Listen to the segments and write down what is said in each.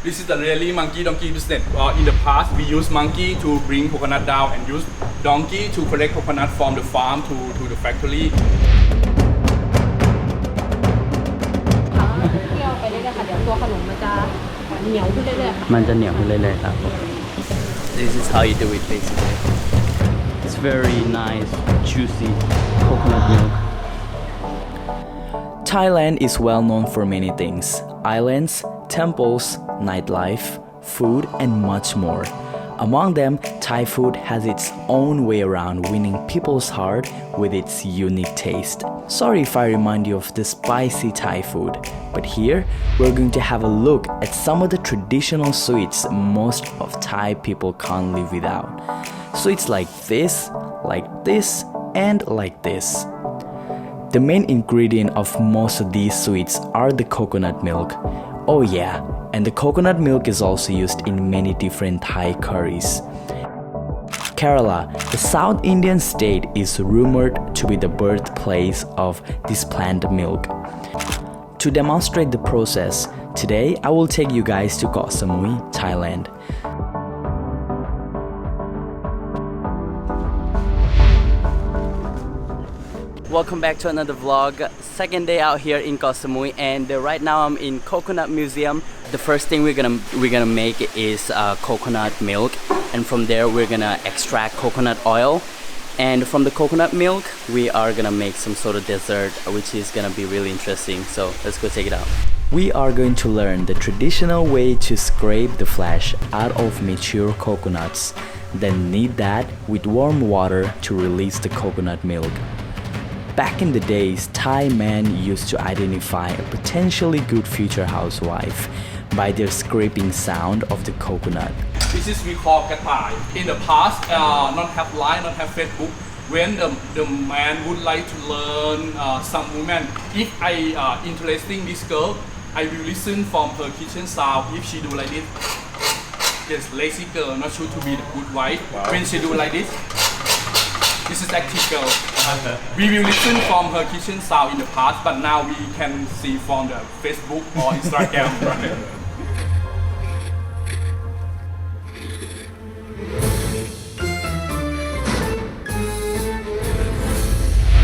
This is the really monkey-donkey business. In the past, we use monkey to bring coconut down and use donkey to collect coconut from the farm to the factory. เคี่ยวไปเรื่อยๆค่ะเดี๋ยวตัวขนมมันจะเหนียวขึ้นเรื่อยๆค่ะ มันจะเหนียวขึ้นเรื่อยๆครับ This is how you do it basically. It's very nice, juicy coconut milk. Thailand is well known for many things: islands, temples, nightlife, food, and much more. Among them, Thai food has its own way around winning people's heart with its unique taste. Sorry if I remind you of the spicy Thai food, but here we're going to have a look at some of the traditional sweets most of Thai people can't live without. Sweets like this, and like this. The main ingredient of most of these sweets are the coconut milk. Oh yeah, and the coconut milk is also used in many different Thai curries. Kerala, the South Indian state, is rumored to be the birthplace of this plant milk. To demonstrate the process, today I will take you guys to Koh Samui, Thailand. Welcome back to another vlog. Second day out here in Koh Samui, and right now I'm in Coconut Museum. The first thing we're gonna make is coconut milk, and from there we're gonna extract coconut oil, and from the coconut milk we are gonna make some sort of dessert, which is gonna be really interesting. So let's go check it out. We are going to learn the traditional way to scrape the flesh out of mature coconuts, then knead that with warm water to release the coconut milk. Back in the days, Thai men used to identify a potentially good future housewife by their scraping sound of the coconut. This is we call katai. In the past, not have line, not have Facebook. When the man would like to learn some woman, if I interesting this girl, I will listen from her kitchen sound. If she do like this, yes, lazy girl, not sure to be the good wife. Wow. When she do like this is active girl. We will listen from her kitchen sound in the past, but now we can see from the Facebook or Instagram. Right?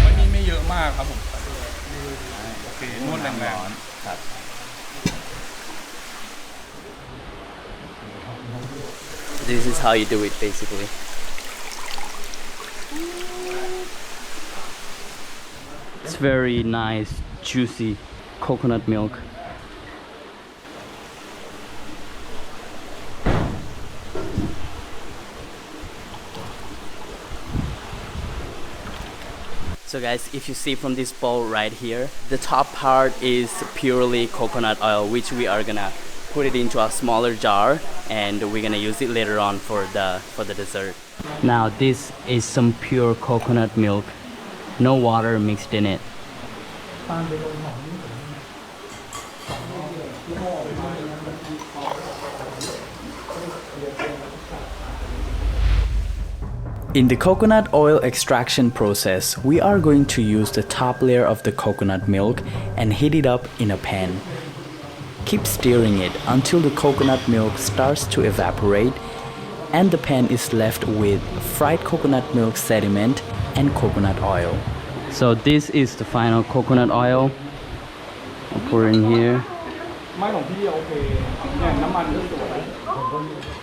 วันนี้ไม่เยอะมากครับผมโอเคนวดแรงๆครับ This is how you do it basically. It's very nice, juicy coconut milk. So guys, if you see from this bowl right here, the top part is purely coconut oil, which we are gonna put it into a smaller jar, and we're gonna use it later on for the dessert. Now this is some pure coconut milk. No water mixed in it. In the coconut oil extraction process, we are going to use the top layer of the coconut milk and heat it up in a pan. Keep stirring it until the coconut milk starts to evaporate and the pan is left with fried coconut milk sediment and coconut oil. So this is the final coconut oil. I'll pour in here.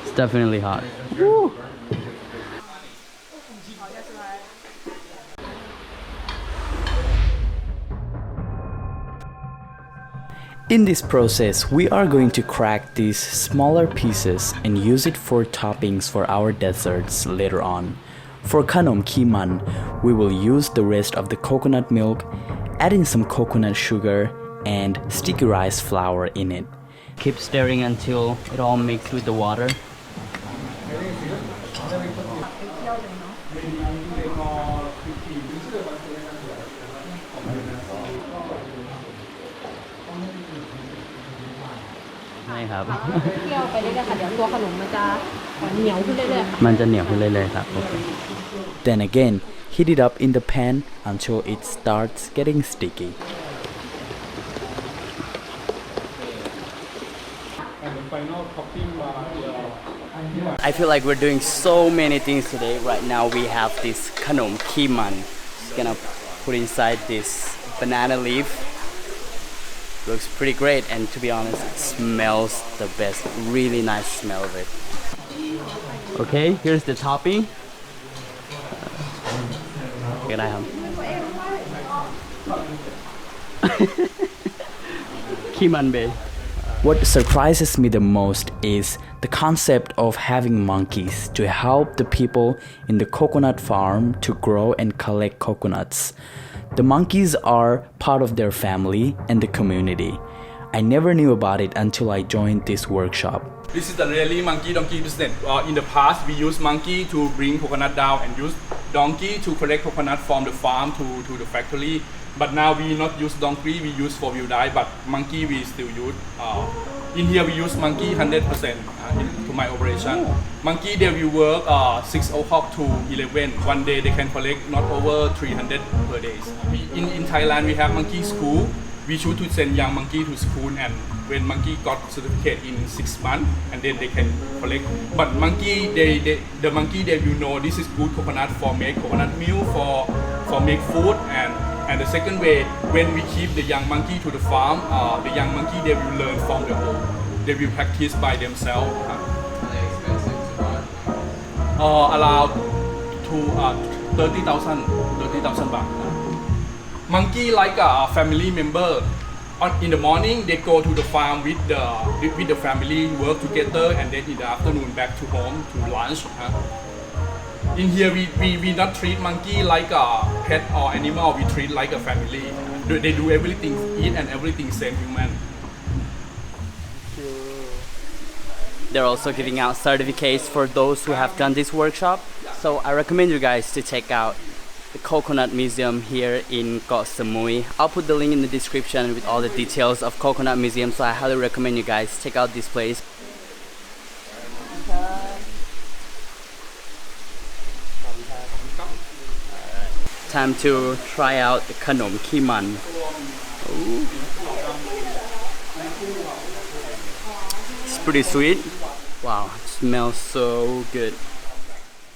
It's definitely hot. Woo! In this process, we are going to crack these smaller pieces and use it for toppings for our desserts later on. For Khanom Khiman, we will use the rest of the coconut milk, add in some coconut sugar and sticky rice flour in it. Keep stirring until it all mixed with the water.ไม่ครับ เคี่ยวไปเรื่อยๆค่ะเดี๋ยวตัวขนมมันจะเหนียวขึ้นเรื่อยๆค่ะ มันจะเหนียวขึ้นเรื่อยๆครับ Okay. Then again, heat it up in the pan until it starts getting sticky. And the final I feel like we're doing so many things today. Right now we have this kanom kiman. Just gonna put inside this banana leaf. Looks pretty great, and to be honest, it smells the best. Really nice smell of it. Okay, here's the topping. Cái này không? Kiman be. What surprises me the most is the concept of having monkeys to help the people in the coconut farm to grow and collect coconuts. The monkeys are part of their family and the community. I never knew about it until I joined this workshop. This is the really monkey donkey business. In the past, we used monkey to bring coconut down and use donkey to collect coconut from the farm to the factory. But now we not use donkey, we use 4-wheel drive, but monkey we still use. In here we use monkey 100% to my operation. Monkey they will work 6 o'clock to 11. One day they can collect not over 300 per day. In Thailand we have monkey school. We should to send young monkey to school, and when monkey got certificate in 6 months, and then they can collect. But monkey, the monkey they will know this is good coconut for make coconut milk for make food, and the second way, when we keep the young monkey to the farm, the young monkey they will learn from the old. They will practice by themselves. Are they expensive to run? Around to 30,000 baht. Monkey like a family member. In the morning they go to the farm with the family, work together, and then in the afternoon back to home to lunch. In here we not treat monkey like a pet or animal. We treat like a family. They do everything, eat and everything same human. They're also giving out certificates for those who have done this workshop. So I recommend you guys to check out the Coconut Museum here in Koh Samui. I'll put the link in the description with all the details of Coconut Museum, so I highly recommend you guys check out this place. Time to try out the kanom kiman. Ooh. It's pretty sweet. Wow, it smells so good.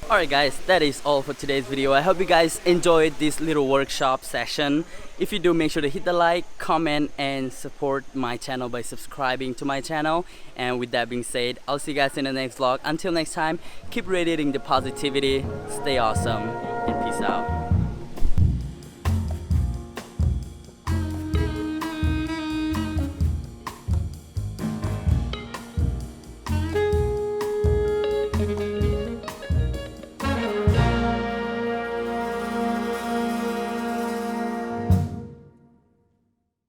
Alright guys, that is all for today's video. I hope you guys enjoyed this little workshop session. If you do, make sure to hit the like, comment, and support my channel by subscribing to my channel. And with that being said, I'll see you guys in the next vlog. Until next time, keep radiating the positivity, stay awesome, and peace out.